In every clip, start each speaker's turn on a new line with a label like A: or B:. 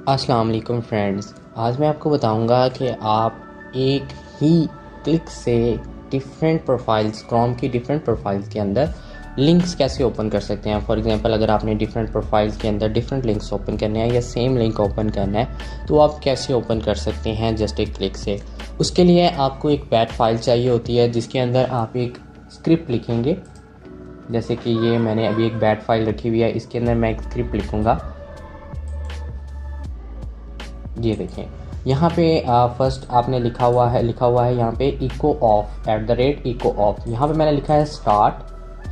A: अस्सलाम वालेकुम फ्रेंड्स। आज मैं आपको बताऊंगा कि आप एक ही क्लिक से डिफरेंट प्रोफाइल्स क्रोम की डिफरेंट प्रोफाइल्स के अंदर लिंक्स कैसे ओपन कर सकते हैं। फॉर एग्जांपल अगर आपने डिफरेंट प्रोफाइल्स के अंदर डिफरेंट लिंक्स ओपन करने हैं या सेम लिंक ओपन करना है तो आप कैसे ओपन कर सकते हैं जस्ट एक क्लिक से। उसके लिए आपको एक बैट फाइल चाहिए होती है जिसके अंदर आप एक स्क्रिप्ट लिखेंगे। जैसे कि ये मैंने अभी एक बैट फाइल रखी हुई है, इसके अंदर मैं एक स्क्रिप्ट लिखूँगा। ये देखें यहाँ पे फर्स्ट आपने लिखा हुआ है यहाँ पे इको ऑफ @इको ऑफ। यहाँ पे मैंने लिखा है स्टार्ट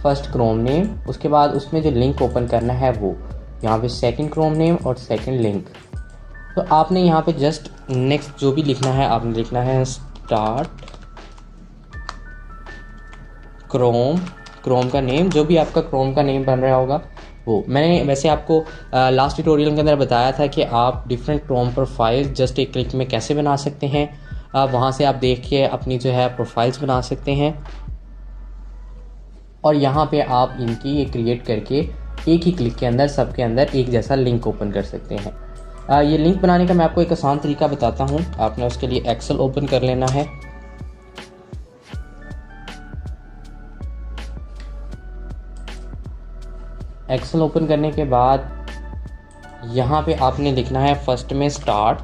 A: फर्स्ट क्रोम नेम, उसके बाद उसमें जो लिंक ओपन करना है वो यहाँ पे सेकंड क्रोम नेम और सेकंड लिंक। तो आपने यहाँ पे जस्ट नेक्स्ट जो भी लिखना है आपने लिखना है स्टार्ट क्रोम का नेम, जो भी आपका क्रोम का नेम बन रहा होगा वो। मैंने वैसे आपको लास्ट ट्यूटोरियल के अंदर बताया था कि आप डिफरेंट क्रोम प्रोफाइल जस्ट एक क्लिक में कैसे बना सकते हैं। वहाँ से आप देख के अपनी जो है प्रोफाइल्स बना सकते हैं और यहाँ पे आप इनकी ये क्रिएट करके एक ही क्लिक के अंदर सबके अंदर एक जैसा लिंक ओपन कर सकते हैं। ये लिंक बनाने का मैं आपको एक आसान तरीका बताता हूँ। आपने उसके लिए एक्सेल ओपन कर लेना है। एक्सेल ओपन करने के बाद यहाँ पे आपने लिखना है फर्स्ट में स्टार्ट,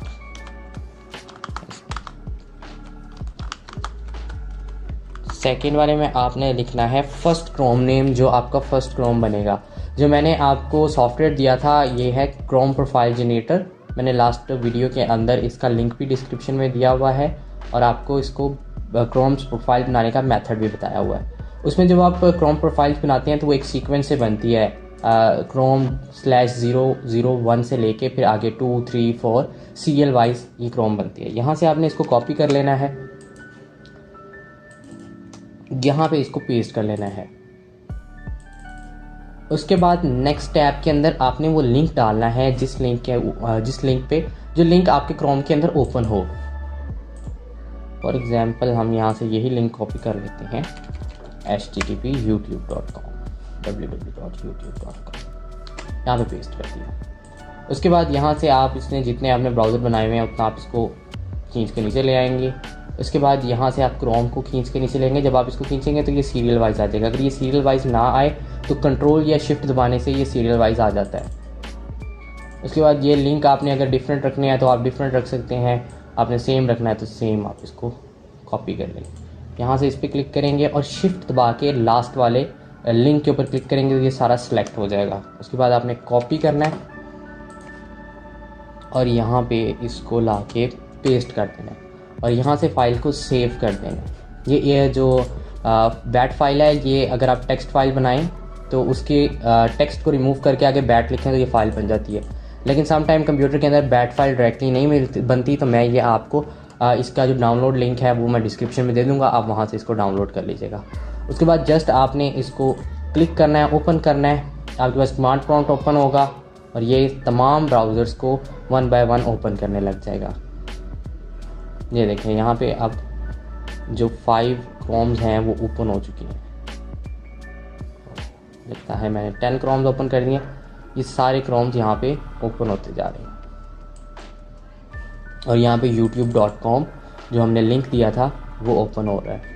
A: सेकेंड वाले में आपने लिखना है फर्स्ट क्रोम नेम, जो आपका फर्स्ट क्रोम बनेगा। जो मैंने आपको सॉफ्टवेयर दिया था ये है क्रोम प्रोफाइल जनरेटर। मैंने लास्ट वीडियो के अंदर इसका लिंक भी डिस्क्रिप्शन में दिया हुआ है और आपको इसको क्रोम प्रोफाइल बनाने का मेथड भी बताया हुआ है। उसमें जब आप क्रोम प्रोफाइल्स बनाते हैं तो वो एक सीक्वेंस से बनती है, Chrome/001 से लेके फिर आगे 2, 3, 4 सीरियल वाइज ये क्रोम बनती है। यहाँ से आपने इसको कॉपी कर लेना है, यहाँ पे इसको पेस्ट कर लेना है। उसके बाद नेक्स्ट टैब के अंदर आपने वो लिंक डालना है जिस लिंक पे जो लिंक आपके क्रोम के अंदर ओपन हो। फॉर एग्जाम्पल हम यहाँ से यही लिंक कॉपी कर लेते हैं http://youtube.com www.youtube.com, यहाँ पे पेस्ट कर दिया। उसके बाद यहाँ से आप इसने जितने आपने ब्राउज़र बनाए हुए हैं उतना आप इसको खींच के नीचे ले आएंगे। उसके बाद यहाँ से आप क्रोम को खींच के नीचे लेंगे। जब आप इसको खींचेंगे तो ये सीरियल वाइज आ जाएगा। अगर ये सीरियल वाइज ना आए तो कंट्रोल या शिफ्ट दबाने से ये सीरियल वाइज आ जाता है। उसके बाद ये लिंक आपने अगर डिफरेंट रखने हैं तो आप डिफरेंट रख सकते हैं, आपने सेम रखना है तो सेम आप इसको कॉपी कर लेंगे। यहाँ से इस पर क्लिक करेंगे और शिफ्ट दबा के लास्ट वाले लिंक के ऊपर क्लिक करेंगे तो ये सारा सिलेक्ट हो जाएगा। उसके बाद आपने कॉपी करना है और यहाँ पे इसको लाके पेस्ट कर देना है और यहाँ से फाइल को सेव कर देना है। ये जो बैट फाइल है ये अगर आप टेक्स्ट फाइल बनाएं तो उसके टेक्स्ट को रिमूव करके आगे बैट लिखें तो ये फाइल बन जाती है। लेकिन सम टाइम कंप्यूटर के अंदर बैट फाइल डायरेक्टली नहीं बनती, तो मैं ये आपको इसका जो डाउनलोड लिंक है वो मैं डिस्क्रिप्शन में दे दूँगा, आप वहाँ से इसको डाउनलोड कर लीजिएगा। उसके बाद जस्ट आपने इसको क्लिक करना है, ओपन करना है। आपके पास कमांड प्रॉम्प्ट ओपन होगा और ये तमाम ब्राउज़र्स को 1 by 1 ओपन करने लग जाएगा। ये देखें यहाँ पे अब जो 5 क्रोम्स हैं वो ओपन हो चुकी हैं। लगता है मैंने 10 क्रोम्स ओपन कर दिए। ये सारे क्रोम्स यहाँ पे ओपन होते जा रहे हैं और यहाँ पे youtube.com जो हमने लिंक दिया था वो ओपन हो रहा है।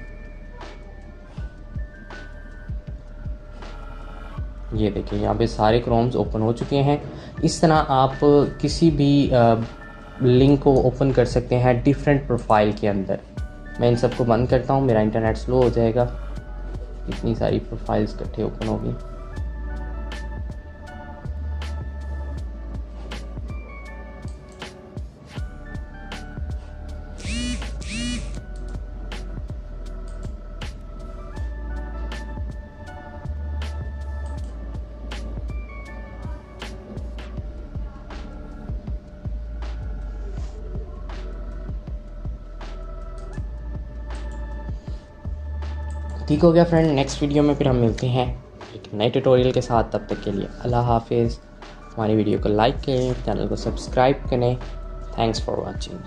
A: ये देखिए यहाँ पे सारे क्रोम्स ओपन हो चुके हैं। इस तरह आप किसी भी लिंक को ओपन कर सकते हैं डिफरेंट प्रोफाइल के अंदर। मैं इन सबको बंद करता हूँ, मेरा इंटरनेट स्लो हो जाएगा। इतनी सारी प्रोफाइल्स इकट्ठे ओपन हो गई। ठीक हो गया फ्रेंड। नेक्स्ट वीडियो में फिर हम मिलते हैं एक नए ट्यूटोरियल के साथ। तब तक के लिए अल्लाह हाफिज़। हमारी वीडियो को लाइक करें, चैनल को सब्सक्राइब करें। Thanks for watching.